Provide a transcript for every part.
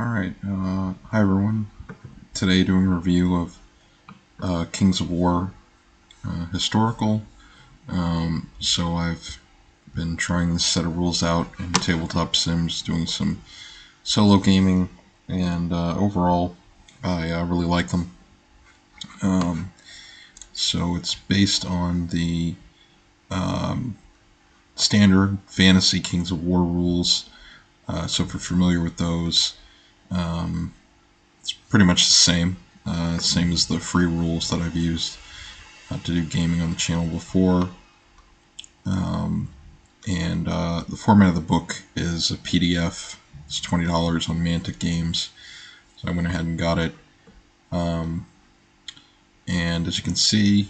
Alright, hi everyone. Today doing a review of Kings of War historical. So I've been trying this set of rules out in tabletop sims, doing some solo gaming, and overall I really like them. So it's based on the standard fantasy Kings of War rules. So if you're familiar with those, it's pretty much the same as the free rules that I've used to do gaming on the channel before. And the format of the book is a PDF. It's $20 on Mantic Games, so I went ahead and got it. And as you can see,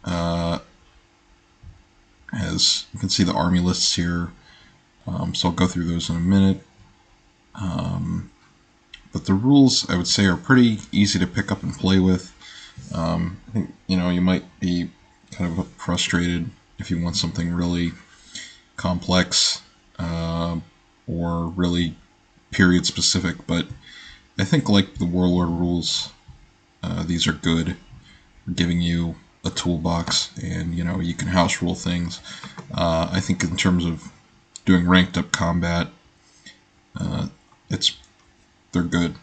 the army lists here. So I'll go through those in a minute. But the rules, I would say, are pretty easy to pick up and play with. I think, you might be kind of frustrated if you want something really complex or really period specific, but I think, like the Warlord rules, these are good for giving you a toolbox, and you can house rule things. I think in terms of doing ranked up combat, they're good.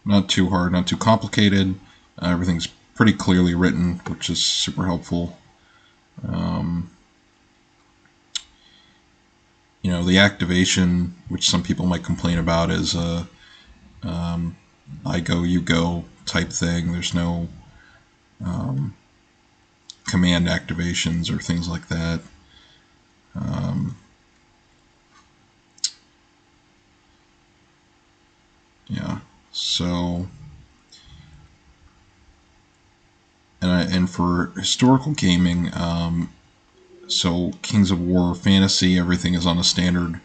Not too hard, not too complicated. Everything's pretty clearly written, which is super helpful. The activation, which some people might complain about, is a I go, you go type thing. There's no command activations or things like that. Yeah, so and for historical gaming, so Kings of War fantasy, everything is on a standard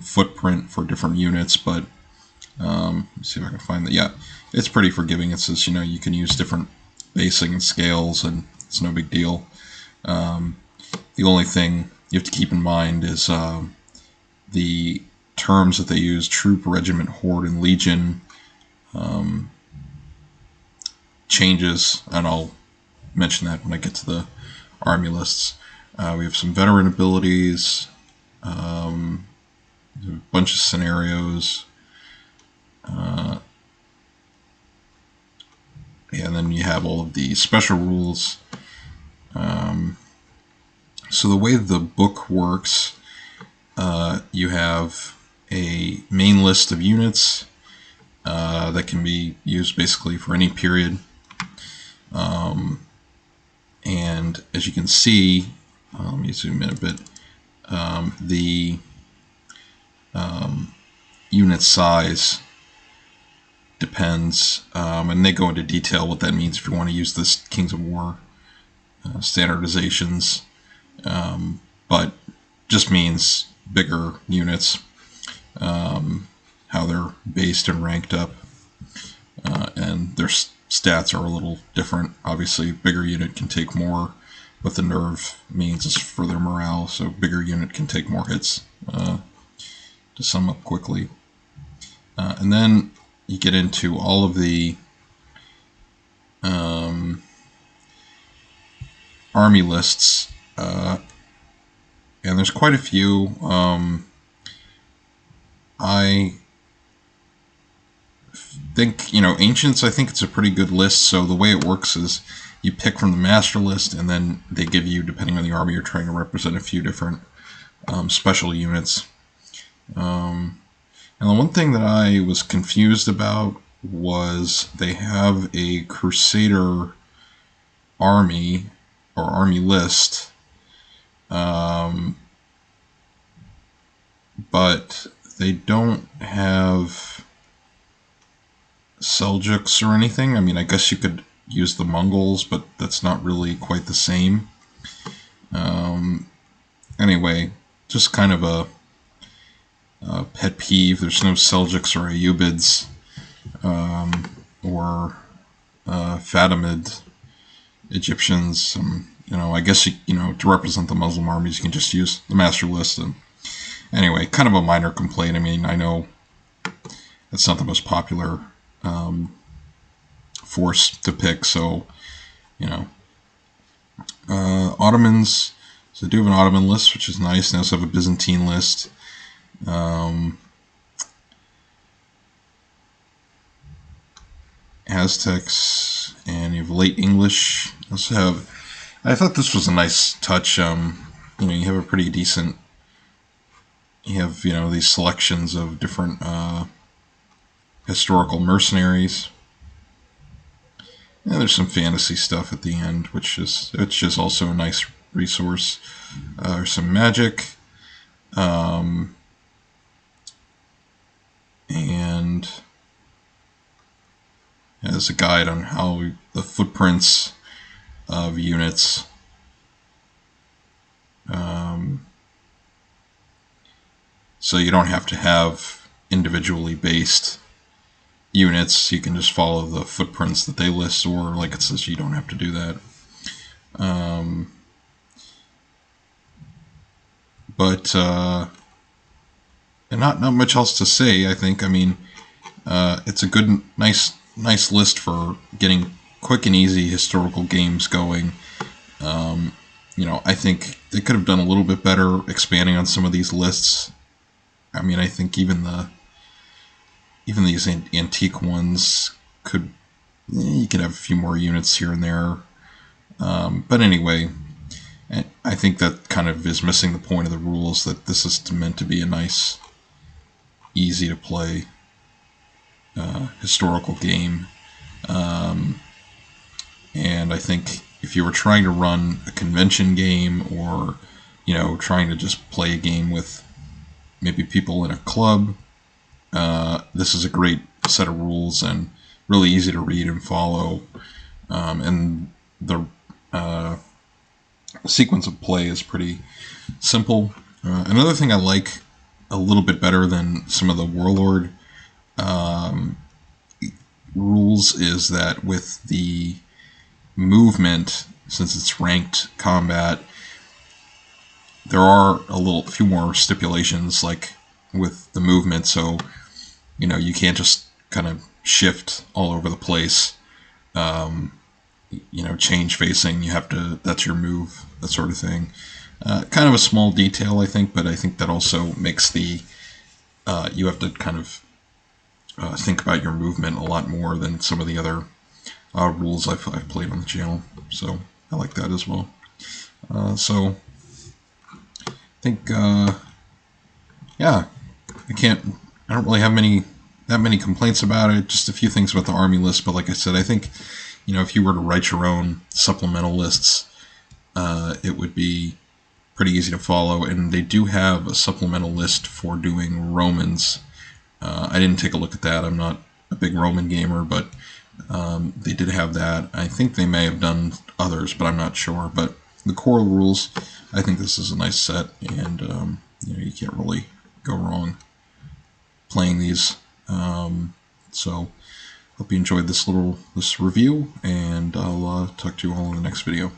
footprint for different units, but let's see if I can find that. Yeah, it's pretty forgiving. It says you can use different basing and scales, and it's no big deal. The only thing you have to keep in mind is the terms that they use: troop, regiment, horde, and legion changes, and I'll mention that when I get to the army lists. We have some veteran abilities, a bunch of scenarios, and then you have all of the special rules. So the way the book works, you have a main list of units that can be used basically for any period. And as you can see, let me zoom in a bit, the unit size depends, and they go into detail what that means if you want to use this Kings of War standardizations, but just means bigger units, how they're based and ranked up, and their stats are a little different. Obviously, bigger unit can take more, but the nerve means is for their morale, so bigger unit can take more hits, to sum up quickly. And then you get into all of the army lists, and there's quite a few. I think, Ancients, I think it's a pretty good list. So the way it works is you pick from the master list, and then they give you, depending on the army you're trying to represent, a few different special units. And the one thing that I was confused about was they have a Crusader army or army list, but they don't have Seljuks or anything. I mean, I guess you could use the Mongols, but that's not really quite the same. Anyway, just kind of a pet peeve. There's no Seljuks or Ayyubids or Fatimid Egyptians. I guess to represent the Muslim armies, you can just use the master list. And anyway, kind of a minor complaint. I mean, I know it's not the most popular force to pick. So, you know, Ottomans. So I do have an Ottoman list, which is nice. I also have a Byzantine list. Aztecs, and you have late English. I also have. I thought this was a nice touch. You have a pretty decent. You have these selections of different historical mercenaries. And there's some fantasy stuff at the end, which is also a nice resource. There's some magic, and as a guide on how the footprints of units. So you don't have to have individually based units. You can just follow the footprints that they list, or like it says, you don't have to do that. But and not much else to say. I think. I mean, it's a good, nice list for getting quick and easy historical games going. I think they could have done a little bit better expanding on some of these lists. I mean, I think even these antique ones you could have a few more units here and there. But anyway, I think that kind of is missing the point of the rules, that this is meant to be a nice, easy to play historical game. And I think if you were trying to run a convention game, or trying to just play a game with maybe people in a club, this is a great set of rules and really easy to read and follow. And the sequence of play is pretty simple. Another thing I like a little bit better than some of the Warlord rules is that with the movement, since it's ranked combat, there are a few more stipulations, like with the movement. So you can't just kind of shift all over the place. Change facing. You have to. That's your move. That sort of thing. Kind of a small detail, I think, but I think that also makes the you have to kind of think about your movement a lot more than some of the other rules I've played on the channel. So I like that as well. So I think yeah, I don't really have that many complaints about it. Just a few things about the army list, but like I said, I think if you were to write your own supplemental lists, it would be pretty easy to follow. And they do have a supplemental list for doing Romans. I didn't take a look at that. I'm not a big Roman gamer, but they did have that. I think they may have done others, but I'm not sure. But the core rules, I think this is a nice set, and you can't really go wrong playing these. So hope you enjoyed this review, and I'll talk to you all in the next video.